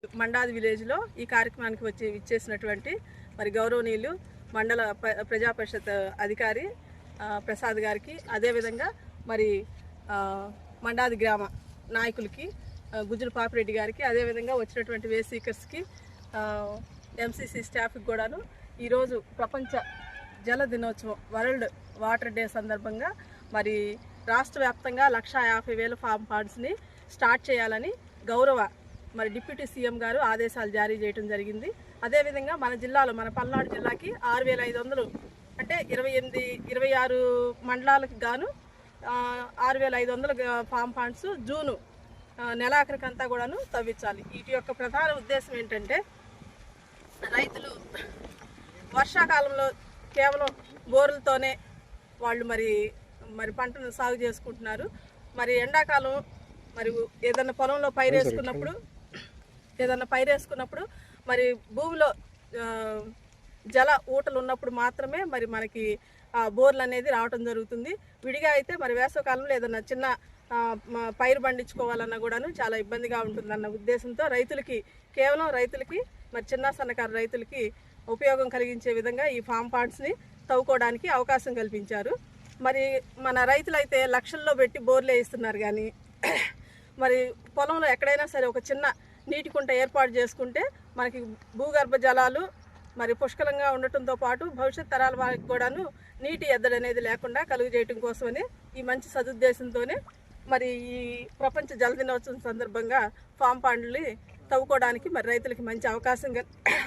మండాది విలేజ్లో ఈ కార్యక్రమానికి ఇచ్చేసినటువంటి మరి గౌరవనీయులు మండల ప్రజా పరిషత్ అధికారి ప్రసాద్ గారికి, అదేవిధంగా మరి మండాది గ్రామ నాయకులకి గుజ్జుల పాపిరెడ్డి గారికి, అదేవిధంగా వచ్చినటువంటి వే సీకర్స్కి, ఎంసీసీ స్టాఫ్కి కూడాను ఈరోజు ప్రపంచ జల దినోత్సవం వరల్డ్ వాటర్ డే సందర్భంగా మరి రాష్ట్ర వ్యాప్తంగా 1,50,000 ఫామ్ పాండ్స్ని స్టార్ట్ చేయాలని గౌరవ మరి డిప్యూటీ సీఎం గారు ఆదేశాలు జారీ చేయడం జరిగింది. అదేవిధంగా మన జిల్లాలో, మన పల్నాడు జిల్లాకి 6,500 అంటే 26 మండలాలకు గాను 6,500 ఫామ్ పాండ్స్ జూను నెలాఖరికంతా కూడాను తవ్వించాలి. వీటి యొక్క ప్రధాన ఉద్దేశం ఏంటంటే, రైతులు వర్షాకాలంలో కేవలం బోర్లతోనే వాళ్ళు మరి పంటను సాగు చేసుకుంటున్నారు. మరి ఎండాకాలం మరి ఏదైనా పొలంలో పైరేసుకున్నప్పుడు మరి భూమిలో జల ఊటలు ఉన్నప్పుడు మాత్రమే మరి మనకి బోర్లు అనేది రావటం జరుగుతుంది. విడిగా అయితే మరి వేసవకాలంలో ఏదైనా చిన్న పైరు పండించుకోవాలన్నా కూడాను చాలా ఇబ్బందిగా ఉంటుందన్న ఉద్దేశంతో కేవలం రైతులకి మరి చిన్న సన్నకారు రైతులకి ఉపయోగం కలిగించే విధంగా ఈ ఫామ్ పాండ్స్ని తవ్వుకోవడానికి అవకాశం కల్పించారు. మరి మన రైతులైతే లక్షల్లో పెట్టి బోర్లు వేయిస్తున్నారు, కానీ మరి పొలంలో ఎక్కడైనా సరే ఒక చిన్న నీటి కుంట ఏర్పాటు చేసుకుంటే మనకి భూగర్భ జలాలు మరి పుష్కలంగా ఉండటంతో పాటు భవిష్యత్ తరాల వారికి కూడాను నీటి ఎద్దడి అనేది లేకుండా కలుగజేయటం కోసమని ఈ మంచి సదుద్దేశంతోనే మరి ఈ ప్రపంచ జల దినోత్సవం సందర్భంగా ఫామ్ పాండ్ని తవ్వుకోవడానికి మరి రైతులకి మంచి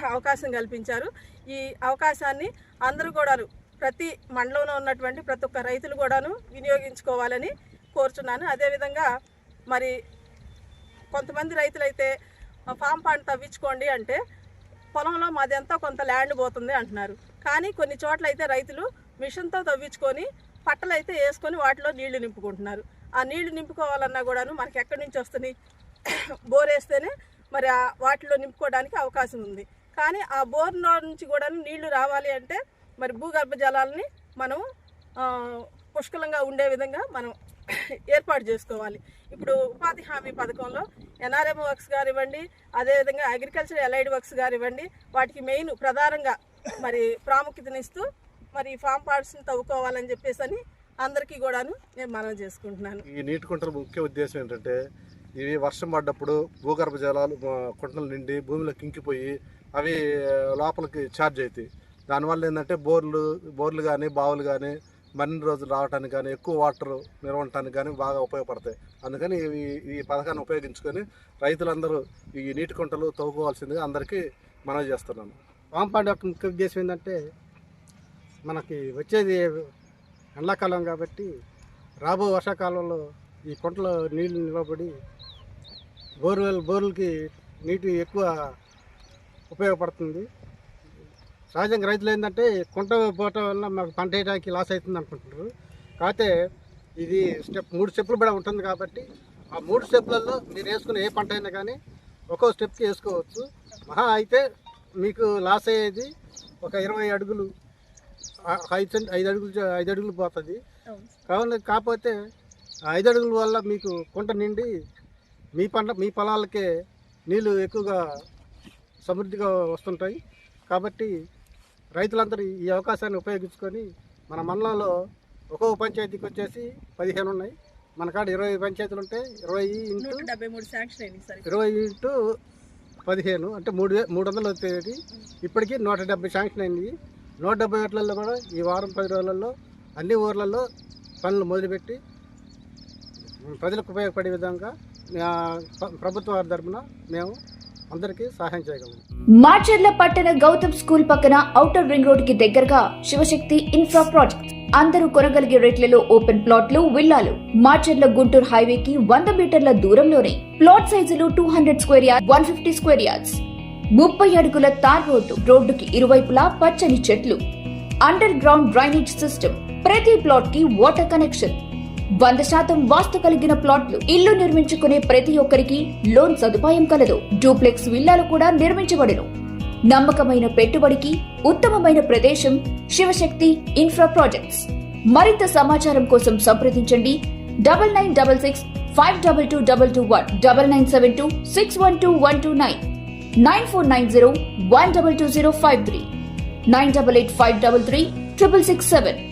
అవకాశం కల్పించారు. ఈ అవకాశాన్ని అందరూ కూడాను, ప్రతి మండలంలో ఉన్నటువంటి ప్రతి ఒక్క రైతులు కూడాను వినియోగించుకోవాలని కోరుచున్నాను. అదేవిధంగా మరి కొంతమంది రైతులైతే ఫామ్ పాండ్ తవ్వించుకోండి అంటే పొలంలో మాదంతా కొంత ల్యాండ్ పోతుంది అంటున్నారు. కానీ కొన్ని చోట్ల అయితే రైతులు మిషన్తో తవ్వించుకొని పట్టలు అయితే వేసుకొని వాటిలో నీళ్లు నింపుకుంటున్నారు. ఆ నీళ్లు నింపుకోవాలన్నా కూడాను మనకి ఎక్కడి నుంచి వస్తుంది? బోర్ వేస్తేనే మరి వాటిలో నింపుకోవడానికి అవకాశం ఉంది. కానీ ఆ బోర్లో నుంచి కూడా నీళ్లు రావాలి అంటే మరి భూగర్భ జలాలని మనం పుష్కలంగా ఉండే విధంగా మనం ఏర్పాటు చేసుకోవాలి. ఇప్పుడు ఉపాధి హామీ పథకంలో ఎన్ఆర్ఎం వర్క్స్ గారు ఇవ్వండి, అదేవిధంగా అగ్రికల్చర్ ఎలైడ్ వర్క్స్ గారు ఇవ్వండి, వాటికి ప్రధానంగా మరి ప్రాముఖ్యతనిస్తూ మరి ఫామ్ పాండ్స్ని తవ్వుకోవాలని చెప్పేసి అందరికీ కూడాను నేను మనవి చేసుకుంటున్నాను. ఈ నీటి కుంటల ముఖ్య ఉద్దేశం ఏంటంటే, ఇవి వర్షం పడ్డప్పుడు భూగర్భ జలాలు కుంటలు నిండి భూమిలోకి ఇంకిపోయి అవి లోపలికి ఛార్జ్ అవుతాయి. దానివల్ల ఏంటంటే బోర్లు కానీ బావులు కానీ మరిన్ని రోజులు రావడానికి కానీ ఎక్కువ వాటర్ నిలవటానికి కానీ బాగా ఉపయోగపడతాయి. అందుకని ఈ పథకాన్ని ఉపయోగించుకొని రైతులందరూ ఈ నీటి కుంటలు తవ్వుకోవాల్సిందిగా అందరికీ మనవి చేస్తున్నాను. ఫామ్ పాండ్ యొక్క ముఖ్య ఉద్దేశం ఏంటంటే, మనకి వచ్చేది ఎండాకాలం కాబట్టి రాబో వర్షాకాలంలో ఈ కుంటలో నీళ్లు నిలబడి బోర్లకి నీటి ఎక్కువ ఉపయోగపడుతుంది. సహజంగా రైతులు ఏంటంటే కుంట పోవటం వల్ల మాకు పంట వేయడానికి లాస్ అవుతుంది అనుకుంటున్నారు. కాకపోతే ఇది 3 స్టెప్పులు కూడా ఉంటుంది కాబట్టి ఆ 3 స్టెప్లలో మీరు వేసుకునే ఏ పంట అయినా కానీ ఒక్కో స్టెప్కి వేసుకోవచ్చు. మహా అయితే మీకు లాస్ అయ్యేది ఒక 20 అడుగులు, 5 అడుగులు పోతుంది. కాకపోతే 5 అడుగుల వల్ల మీకు కుంట నిండి మీ పొలాలకే నీళ్ళు ఎక్కువగా సమృద్ధిగా వస్తుంటాయి. కాబట్టి రైతులందరూ ఈ అవకాశాన్ని ఉపయోగించుకొని మన మండలంలో ఒక్కో పంచాయతీకి వచ్చేసి 15 ఉన్నాయి. మన కాడ 20 పంచాయతీలు ఉంటాయి. 20 ఇంటూ 15 అంటే 300 అవుతాయి. ఇప్పటికీ 170 శాంక్షన్ అయింది. 170 ఏళ్లలో కూడా ఈ వారం 10 రోజులలో అన్ని ఊర్లలో పనులు మొదలుపెట్టి ప్రజలకు ఉపయోగపడే విధంగా ప్రభుత్వం వారి తరఫున మేము అందరికీ సహాయం చేయగలము. మాచర్ల పట్టణ గౌతమ్ స్కూల్ పక్కన ఔటర్ రింగ్ రోడ్ కి దగ్గరగా శివశక్తి ఇన్ఫ్రా ప్రాజెక్ట్. అందరూ కొనగలిగే రేట్లలో ఓపెన్ ప్లాట్లు, విల్లాలు. మాచర్ల గుంటూరు హైవేకి 100 మీటర్ల దూరంలోనే. ప్లాట్ సైజులు 200 స్క్వేర్ యార్డ్, 150 స్క్వేర్ యార్డ్స్. 30 అడుగుల తార్ రోడ్డు. రోడ్డుకి ఇరువైపులా పచ్చని చెట్లు. Under ground drainage system. ప్రతి ప్లాట్ కి వాటర్ కనెక్షన్. 100% వాస్తు కలిగిన ప్లాట్లు. ఇల్లు నిర్మించుకునే ప్రతి ఒక్కరికి లోన్ సదుపాయం కలదు. డూప్లెక్స్ విల్లాలు కూడా నిర్మించబడును. నమ్మకమైన పెట్టుబడికి ఉత్తమమైన ప్రదేశం శివశక్తి ఇన్ఫ్రా ప్రాజెక్ట్స్. మరింత సమాచారం కోసం సంప్రదించండి 9966 522221 9972 612129. 9490 122053, 988533 6667.